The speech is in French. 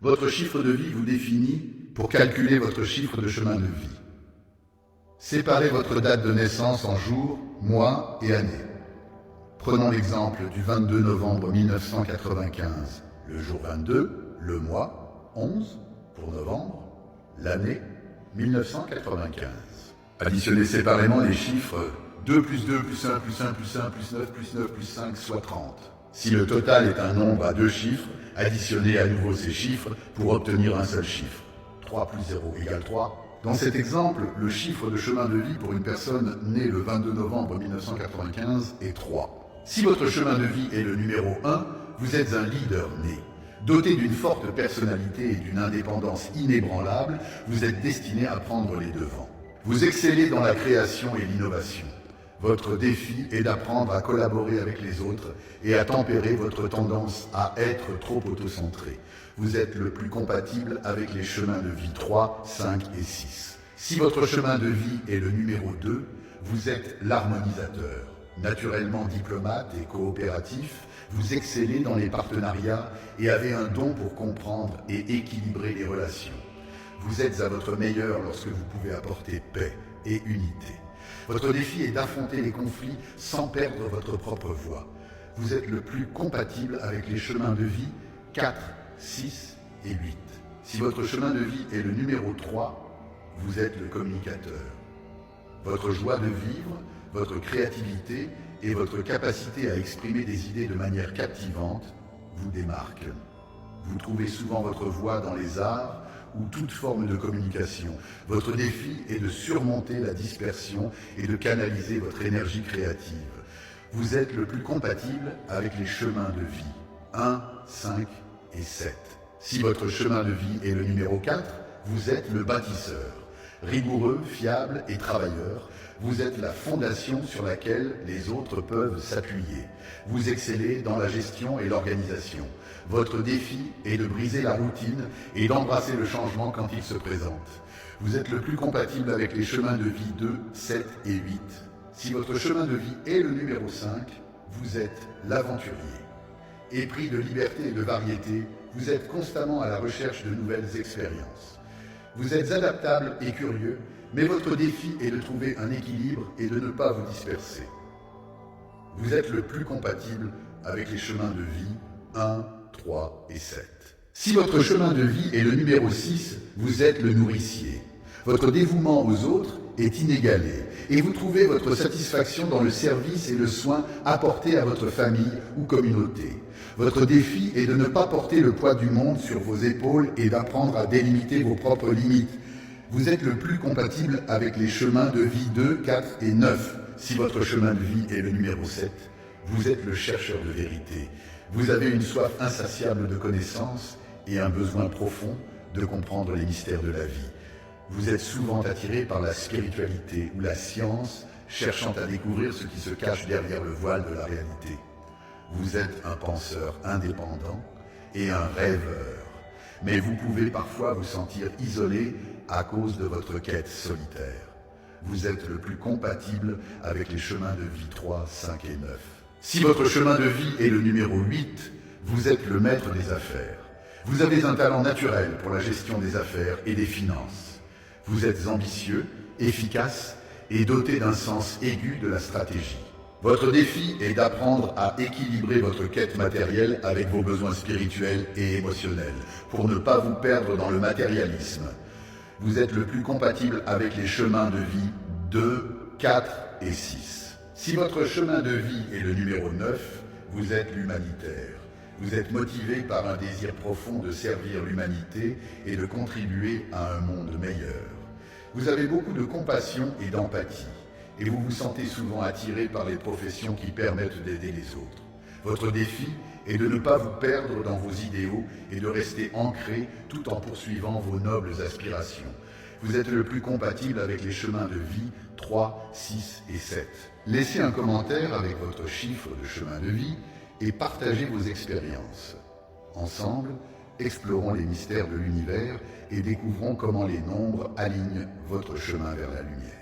Votre chiffre de vie vous définit pour calculer votre chiffre de chemin de vie. Séparez votre date de naissance en jours, mois et années. Prenons l'exemple du 22 novembre 1995. Le jour 22, le mois 11 pour novembre, l'année 1995. Additionnez séparément les chiffres 2 plus 2 plus 1 plus 1 plus 1 plus 9 plus 9 plus 5 soit 30. Si le total est un nombre à deux chiffres, additionnez à nouveau ces chiffres pour obtenir un seul chiffre. 3 plus 0 égale 3. Dans cet exemple, le chiffre de chemin de vie pour une personne née le 22 novembre 1995 est 3. Si votre chemin de vie est le numéro 1, vous êtes un leader né. Doté d'une forte personnalité et d'une indépendance inébranlable, vous êtes destiné à prendre les devants. Vous excellez dans la création et l'innovation. Votre défi est d'apprendre à collaborer avec les autres et à tempérer votre tendance à être trop autocentré. Vous êtes le plus compatible avec les chemins de vie 3, 5 et 6. Si votre chemin de vie est le numéro 2, vous êtes l'harmonisateur. Naturellement diplomate et coopératif, vous excellez dans les partenariats et avez un don pour comprendre et équilibrer les relations. Vous êtes à votre meilleur lorsque vous pouvez apporter paix et unité. Votre défi est d'affronter les conflits sans perdre votre propre voix. Vous êtes le plus compatible avec les chemins de vie 4, 6 et 8. Si votre chemin de vie est le numéro 3, vous êtes le communicateur. Votre joie de vivre, votre créativité et votre capacité à exprimer des idées de manière captivante vous démarquent. Vous trouvez souvent votre voie dans les arts ou toute forme de communication. Votre défi est de surmonter la dispersion et de canaliser votre énergie créative. Vous êtes le plus compatible avec les chemins de vie 1, 5 et 7. Si votre chemin de vie est le numéro 4, vous êtes le bâtisseur. Rigoureux, fiable et travailleur, vous êtes la fondation sur laquelle les autres peuvent s'appuyer. Vous excellez dans la gestion et l'organisation. Votre défi est de briser la routine et d'embrasser le changement quand il se présente. Vous êtes le plus compatible avec les chemins de vie 2, 7 et 8. Si votre chemin de vie est le numéro 5, vous êtes l'aventurier. Épris de liberté et de variété, vous êtes constamment à la recherche de nouvelles expériences. Vous êtes adaptable et curieux, mais votre défi est de trouver un équilibre et de ne pas vous disperser. Vous êtes le plus compatible avec les chemins de vie 1, 3 et 7. Si votre chemin de vie est le numéro 6, vous êtes le nourricier. Votre dévouement aux autres est inégalé et vous trouvez votre satisfaction dans le service et le soin apporté à votre famille ou communauté. Votre défi est de ne pas porter le poids du monde sur vos épaules et d'apprendre à délimiter vos propres limites. Vous êtes le plus compatible avec les chemins de vie 2, 4 et 9. Si votre chemin de vie est le numéro 7, vous êtes le chercheur de vérité. Vous avez une soif insatiable de connaissances et un besoin profond de comprendre les mystères de la vie. Vous êtes souvent attiré par la spiritualité ou la science, cherchant à découvrir ce qui se cache derrière le voile de la réalité. Vous êtes un penseur indépendant et un rêveur, mais vous pouvez parfois vous sentir isolé à cause de votre quête solitaire. Vous êtes le plus compatible avec les chemins de vie 3, 5 et 9. Si votre chemin de vie est le numéro 8, vous êtes le maître des affaires. Vous avez un talent naturel pour la gestion des affaires et des finances. Vous êtes ambitieux, efficace et doté d'un sens aigu de la stratégie. Votre défi est d'apprendre à équilibrer votre quête matérielle avec vos besoins spirituels et émotionnels pour ne pas vous perdre dans le matérialisme. Vous êtes le plus compatible avec les chemins de vie 2, 4 et 6. Si votre chemin de vie est le numéro 9, vous êtes l'humanitaire. Vous êtes motivé par un désir profond de servir l'humanité et de contribuer à un monde meilleur. Vous avez beaucoup de compassion et d'empathie, et vous vous sentez souvent attiré par les professions qui permettent d'aider les autres. Votre défi est de ne pas vous perdre dans vos idéaux et de rester ancré tout en poursuivant vos nobles aspirations. Vous êtes le plus compatible avec les chemins de vie 3, 6 et 7. Laissez un commentaire avec votre chiffre de chemin de vie et partagez vos expériences. Ensemble, explorons les mystères de l'univers et découvrons comment les nombres alignent votre chemin vers la lumière.